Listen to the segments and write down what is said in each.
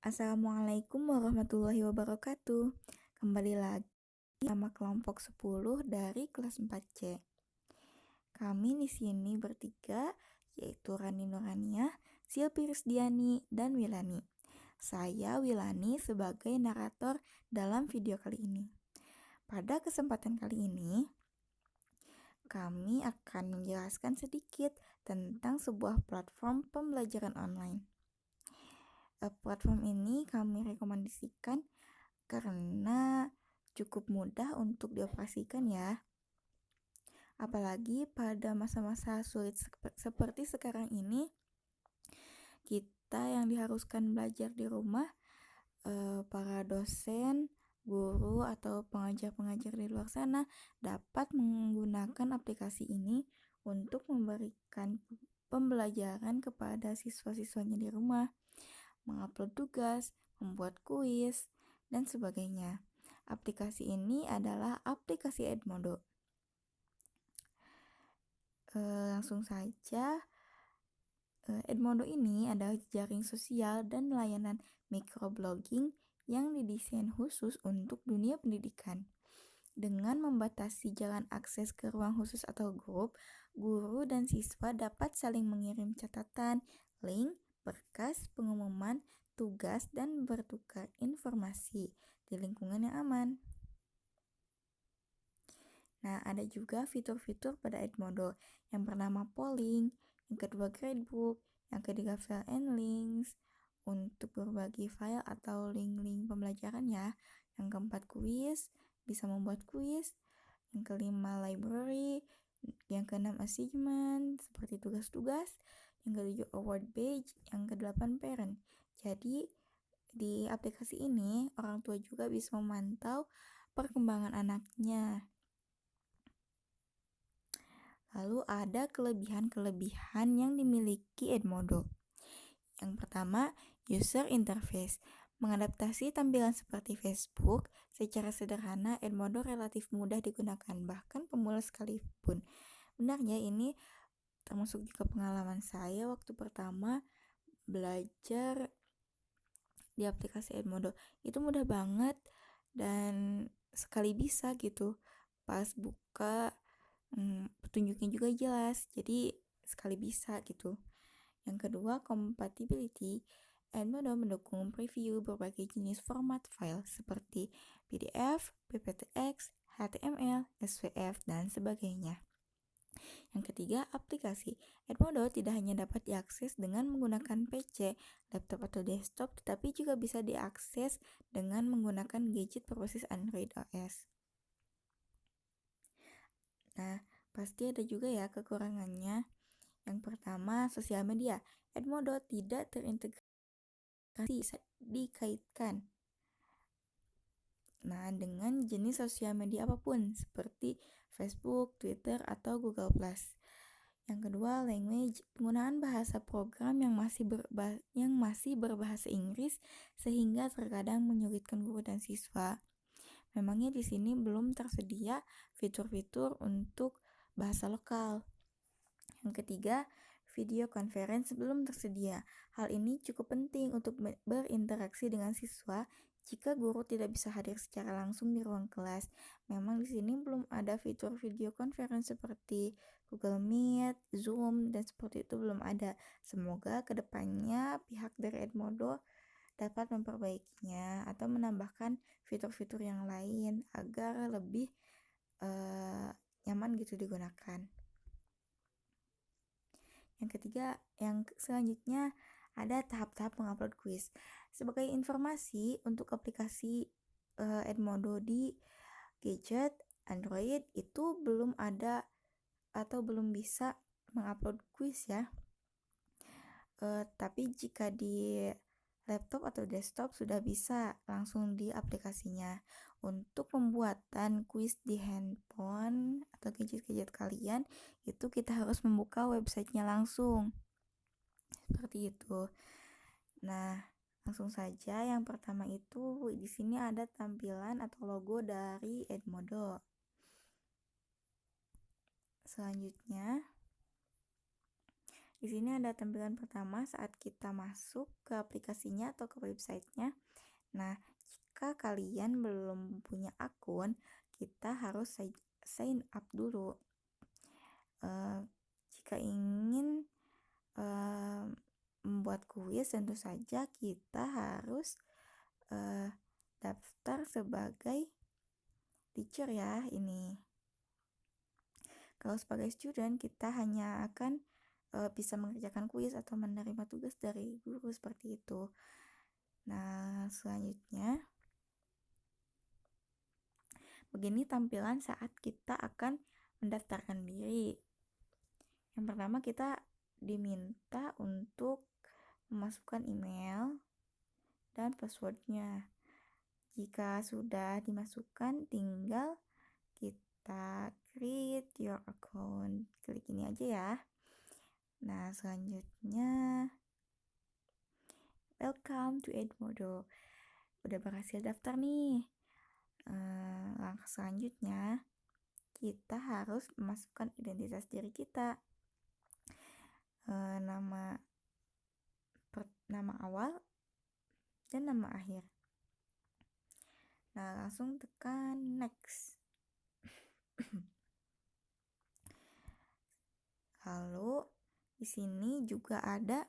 Assalamualaikum warahmatullahi wabarakatuh. Kembali lagi sama kelompok 10 dari kelas 4C. Kami di sini bertiga, yaitu Rani Nurania, Silpi Risdiani, dan Wilani. Saya Wilani sebagai narator dalam video kali ini. Pada kesempatan kali ini, kami akan menjelaskan sedikit tentang sebuah platform pembelajaran online. Platform ini kami rekomendasikan karena cukup mudah untuk dioperasikan ya. Apalagi pada masa-masa sulit seperti sekarang ini, kita yang diharuskan belajar di rumah, para dosen, guru, atau pengajar-pengajar di luar sana dapat menggunakan aplikasi ini untuk memberikan pembelajaran kepada siswa-siswanya di rumah, mengupload tugas, membuat kuis, dan sebagainya. Aplikasi ini adalah aplikasi Edmodo. Langsung saja, Edmodo ini adalah jaring sosial dan layanan microblogging yang didesain khusus untuk dunia pendidikan. Dengan membatasi jalan akses ke ruang khusus atau grup, guru dan siswa dapat saling mengirim catatan, link, berkas, pengumuman, tugas, dan bertukar informasi di lingkungan yang aman. Nah, ada juga fitur-fitur pada Edmodo yang bernama polling, yang kedua gradebook, yang ketiga file and links untuk berbagi file atau link-link pembelajaran ya. Yang keempat kuis, bisa membuat kuis. Yang kelima library, yang keenam assignment seperti tugas-tugas, yang ketujuh award badge, yang kedelapan parent. Jadi di aplikasi ini orang tua juga bisa memantau perkembangan anaknya. Lalu ada kelebihan-kelebihan yang dimiliki Edmodo. Yang pertama, user interface. Mengadaptasi tampilan seperti Facebook secara sederhana, Edmodo relatif mudah digunakan, bahkan pemula sekalipun. Benarnya ini termasuk juga pengalaman saya waktu pertama belajar di aplikasi Edmodo. Itu mudah banget dan sekali bisa gitu. Pas buka petunjuknya juga jelas, jadi sekali bisa gitu. Yang kedua, compatibility. Edmodo mendukung preview berbagai jenis format file seperti PDF, PPTX, HTML, SVF, dan sebagainya. Yang ketiga, aplikasi. Edmodo tidak hanya dapat diakses dengan menggunakan PC, laptop, atau desktop, tetapi juga bisa diakses dengan menggunakan gadget berbasis Android OS. Nah, pasti ada juga ya kekurangannya. Yang pertama, sosial media. Edmodo tidak terintegrasi, dikaitkan dengan jenis sosial media apapun seperti Facebook, Twitter, atau Google+. Yang kedua, language. Penggunaan bahasa program yang masih berbahasa Inggris sehingga terkadang menyulitkan guru dan siswa. Memangnya di sini belum tersedia fitur-fitur untuk bahasa lokal. Yang ketiga, video conference belum tersedia. Hal ini cukup penting untuk berinteraksi dengan siswa jika guru tidak bisa hadir secara langsung di ruang kelas. Memang di sini belum ada fitur video conference seperti Google Meet, Zoom, dan seperti itu belum ada. Semoga kedepannya pihak dari Edmodo dapat memperbaikinya atau menambahkan fitur-fitur yang lain agar lebih nyaman gitu digunakan. Yang ketiga, yang selanjutnya ada tahap-tahap mengupload kuis. Sebagai informasi, untuk aplikasi Edmodo di gadget Android itu belum ada atau belum bisa mengupload kuis ya. Tapi jika di laptop atau desktop sudah bisa langsung di aplikasinya. Untuk pembuatan kuis di handphone atau gadget-gadget kalian, itu kita harus membuka websitenya langsung. Seperti itu. Nah, langsung saja yang pertama itu di sini ada tampilan atau logo dari Edmodo. Selanjutnya, Di sini ada tampilan pertama saat kita masuk ke aplikasinya atau ke websitenya. Nah, jika kalian belum punya akun, kita harus sign up dulu. Jika ingin membuat kuis, tentu saja kita harus daftar sebagai teacher ya ini. Kalau sebagai student, kita hanya akan bisa mengerjakan kuis atau menerima tugas dari guru seperti itu. Nah, selanjutnya begini tampilan saat kita akan mendaftarkan diri. Yang pertama kita diminta untuk memasukkan email dan passwordnya. Jika sudah dimasukkan, tinggal kita create your account. Klik ini aja ya. Nah, selanjutnya welcome to Edmodo. Udah berhasil daftar nih. Langkah selanjutnya kita harus memasukkan identitas diri kita. Nama awal dan nama akhir. Nah, langsung tekan next. Lalu di sini juga ada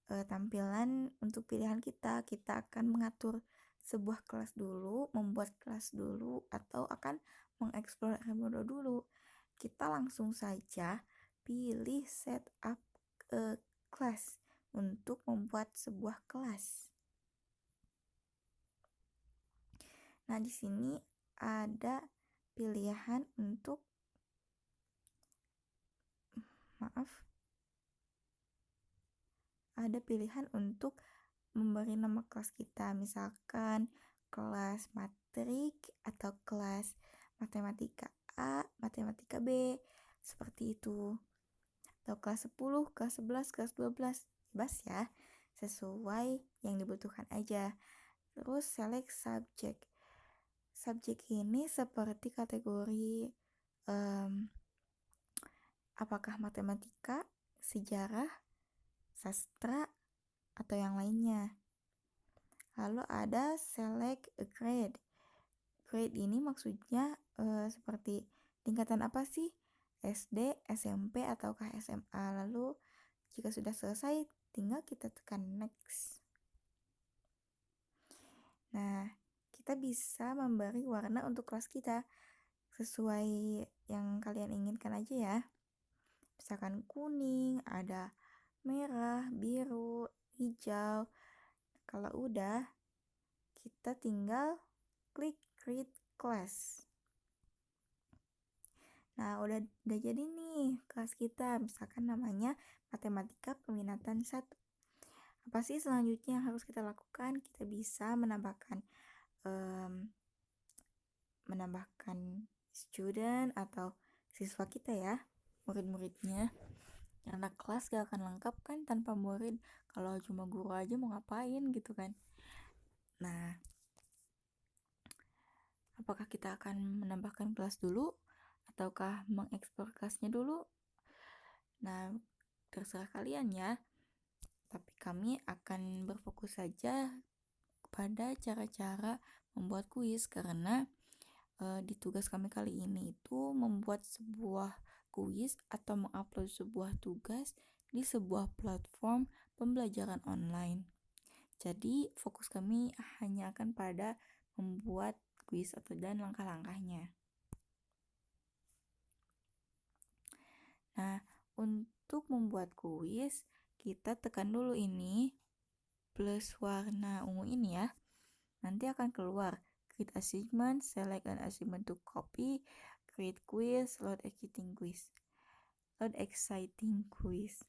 tampilan untuk pilihan kita. Kita akan mengatur sebuah kelas dulu, membuat kelas dulu, atau akan mengeksplor Edmodo dulu. Kita langsung saja pilih setup class untuk membuat sebuah kelas. Nah, di sini ada pilihan untuk memberi nama kelas kita, misalkan kelas matrik atau kelas matematika A, matematika B, seperti itu. Atau kelas 10, kelas 11, kelas 12, bebas ya, sesuai yang dibutuhkan aja. Terus select subject. Subjek ini seperti kategori apakah matematika, sejarah, sastra, atau yang lainnya. Lalu ada select a grade. Grade ini maksudnya seperti tingkatan apa sih? SD, SMP, ataukah SMA. Lalu jika sudah selesai, tinggal kita tekan next. Nah, kita bisa memberi warna untuk kelas kita sesuai yang kalian inginkan aja ya. Misalkan kuning, ada merah, biru, hijau. Kalau udah, kita tinggal klik create class. Nah, udah jadi nih kelas kita. Misalkan namanya matematika peminatan 1. Apa sih selanjutnya yang harus kita lakukan? Kita bisa menambahkan student atau siswa kita ya, murid-muridnya. Karena kelas gak akan lengkap kan tanpa murid. Kalau cuma guru aja mau ngapain gitu kan. Nah, apakah kita akan menambahkan kelas dulu ataukah mengeksplor kelasnya dulu? Nah, terserah kalian ya. Tapi kami akan berfokus saja pada cara-cara membuat kuis karena di tugas kami kali ini itu membuat sebuah kuis atau mengupload sebuah tugas di sebuah platform pembelajaran online. Jadi fokus kami hanya akan pada membuat kuis dan langkah-langkahnya. Nah, untuk membuat kuis kita tekan dulu ini plus warna ungu ini ya. Nanti akan keluar create assignment, select an assignment to copy, create quiz, load exciting quiz.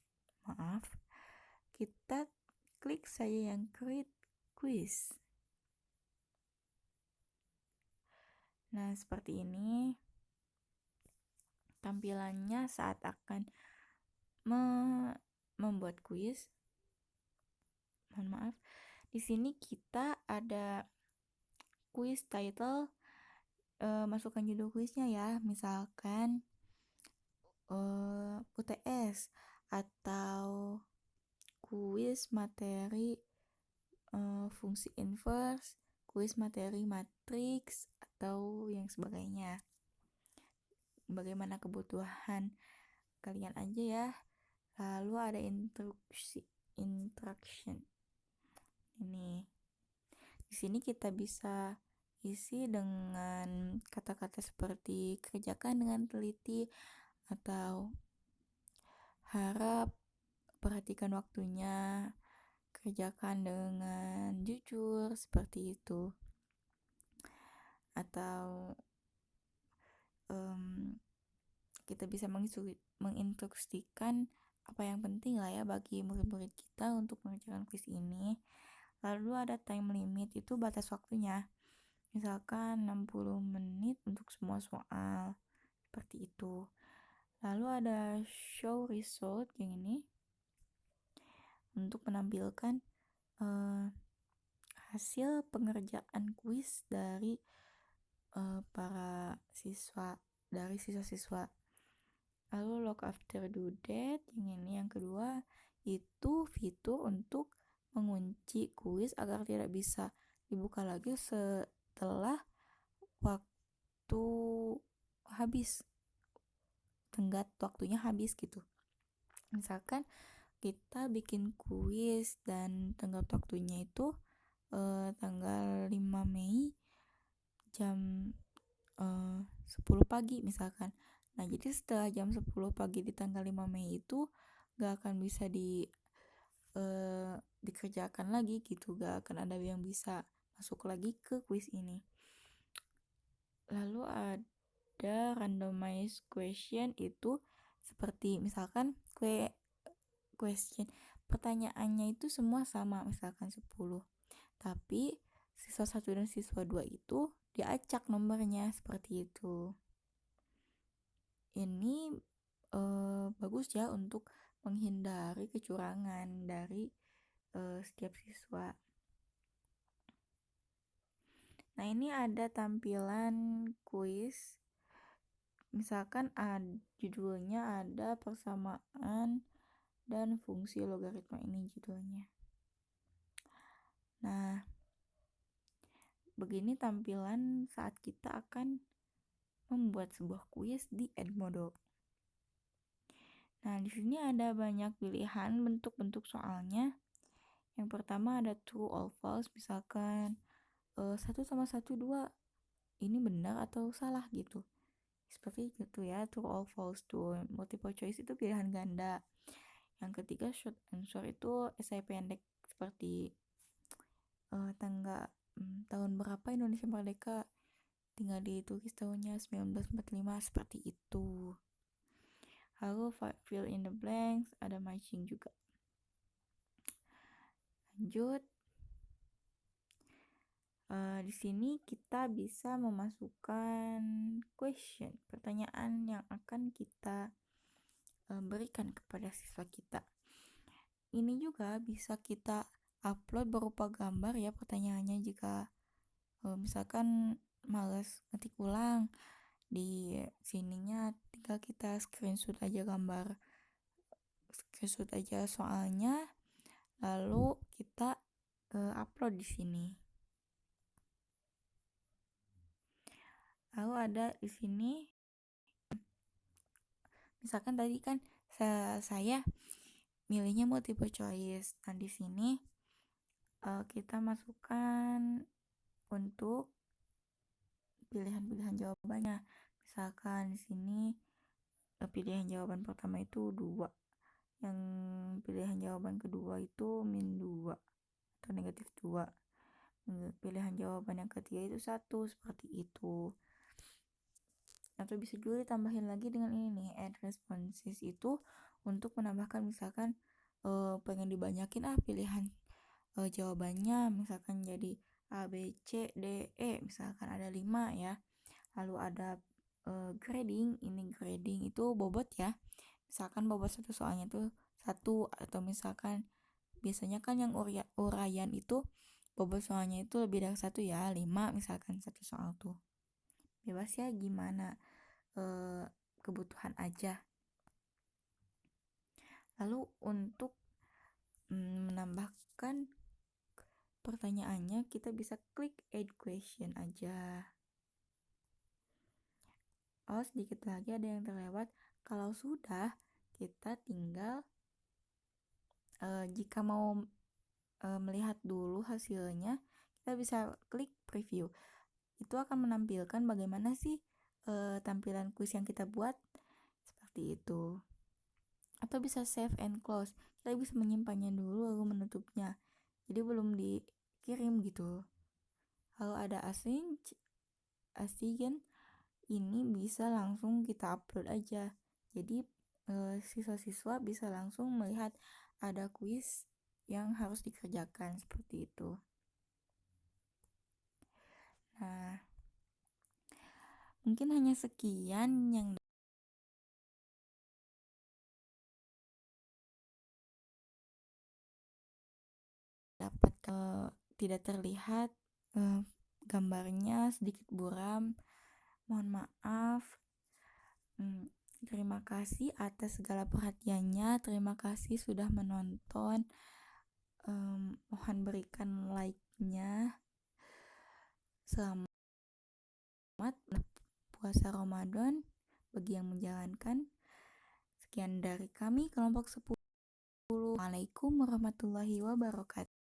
Kita klik saja yang create quiz. Nah, seperti ini tampilannya saat akan membuat kuis. Di sini kita ada kuis title, masukkan judul kuisnya ya, misalkan UTS atau kuis materi fungsi inverse, kuis materi matriks, atau yang sebagainya. Bagaimana kebutuhan kalian aja ya. Lalu ada instruction. Ini di sini kita bisa isi dengan kata-kata seperti kerjakan dengan teliti atau harap, perhatikan waktunya, kerjakan dengan jujur, seperti itu. Atau kita bisa menginstruksikan apa yang penting lah ya bagi murid-murid kita untuk mengerjakan kuis ini. Lalu ada time limit, itu batas waktunya. Misalkan 60 menit untuk semua soal, seperti itu. Lalu ada show result yang ini untuk menampilkan hasil pengerjaan kuis dari para siswa, dari siswa-siswa. Lalu log after due date yang ini yang kedua, itu fitur untuk mengunci kuis agar tidak bisa dibuka lagi setelah waktu habis, tenggat waktunya habis gitu. Misalkan kita bikin kuis dan tenggat waktunya itu tanggal 5 Mei jam 10 pagi misalkan. Nah, jadi setelah jam 10 pagi di tanggal 5 Mei itu gak akan bisa dikerjakan lagi gitu, gak akan ada yang bisa masuk lagi ke kuis ini. Lalu ada randomized question, itu seperti misalkan question pertanyaannya itu semua sama, misalkan 10, tapi siswa 1 dan siswa 2 itu diacak nomornya, seperti itu. Ini bagus ya untuk menghindari kecurangan dari setiap siswa. Nah, ini ada tampilan kuis. Misalkan judulnya ada persamaan dan fungsi logaritma, ini judulnya. Nah, begini tampilan saat kita akan membuat sebuah kuis di Edmodo. Nah, di sini ada banyak pilihan bentuk-bentuk soalnya. Yang pertama ada true or false, misalkan 1 sama 1 2 ini benar atau salah gitu. Seperti itu ya, true or false tuh. Multiple choice itu pilihan ganda. Yang ketiga short answer, itu esai pendek seperti tahun berapa Indonesia merdeka, tinggal ditulis tahunnya 1945, seperti itu. Lalu fill in the blanks, ada matching juga. Lanjut. Di sini kita bisa memasukkan question, pertanyaan yang akan kita berikan kepada siswa kita. Ini juga bisa kita upload berupa gambar ya pertanyaannya, jika misalkan males ngetik ulang, di sininya tinggal kita screenshot aja soalnya, lalu kita upload di sini. Lalu ada di sini, misalkan tadi kan saya milihnya multiple choice. Nah, di sini kita masukkan untuk pilihan-pilihan jawabannya. Misalkan di sini pilihan jawaban pertama itu 2, yang pilihan jawaban kedua itu -2 atau -2, pilihan jawaban yang ketiga itu 1, seperti itu. Atau bisa juga ditambahin lagi dengan ini nih, add responses, itu untuk menambahkan, misalkan pengen dibanyakin pilihan jawabannya, misalkan jadi A, B, C, D, E, misalkan ada 5 ya. Lalu ada grading, ini grading itu bobot ya, misalkan bobot satu soalnya tuh 1, atau misalkan biasanya kan yang uraian itu bobot soalnya itu lebih dari 1 ya, 5 misalkan satu soal tuh. Bebas ya, gimana kebutuhan aja. Lalu untuk menambahkan pertanyaannya, kita bisa klik add question aja. Oh, sedikit lagi ada yang terlewat. Kalau sudah, kita tinggal jika mau melihat dulu hasilnya, kita bisa klik preview. Itu akan menampilkan bagaimana sih tampilan kuis yang kita buat, seperti itu. Atau bisa save and close, kita bisa menyimpannya dulu lalu menutupnya, jadi belum dikirim gitu. Kalau ada async ini bisa langsung kita upload aja, jadi siswa-siswa bisa langsung melihat ada kuis yang harus dikerjakan, seperti itu. Nah, mungkin hanya sekian yang dapat tidak terlihat gambarnya sedikit buram, mohon maaf. Terima kasih atas segala perhatiannya, terima kasih sudah menonton. Mohon berikan like-nya. Selamat puasa Ramadan bagi yang menjalankan. Sekian dari kami kelompok 10. Assalamualaikum warahmatullahi wabarakatuh.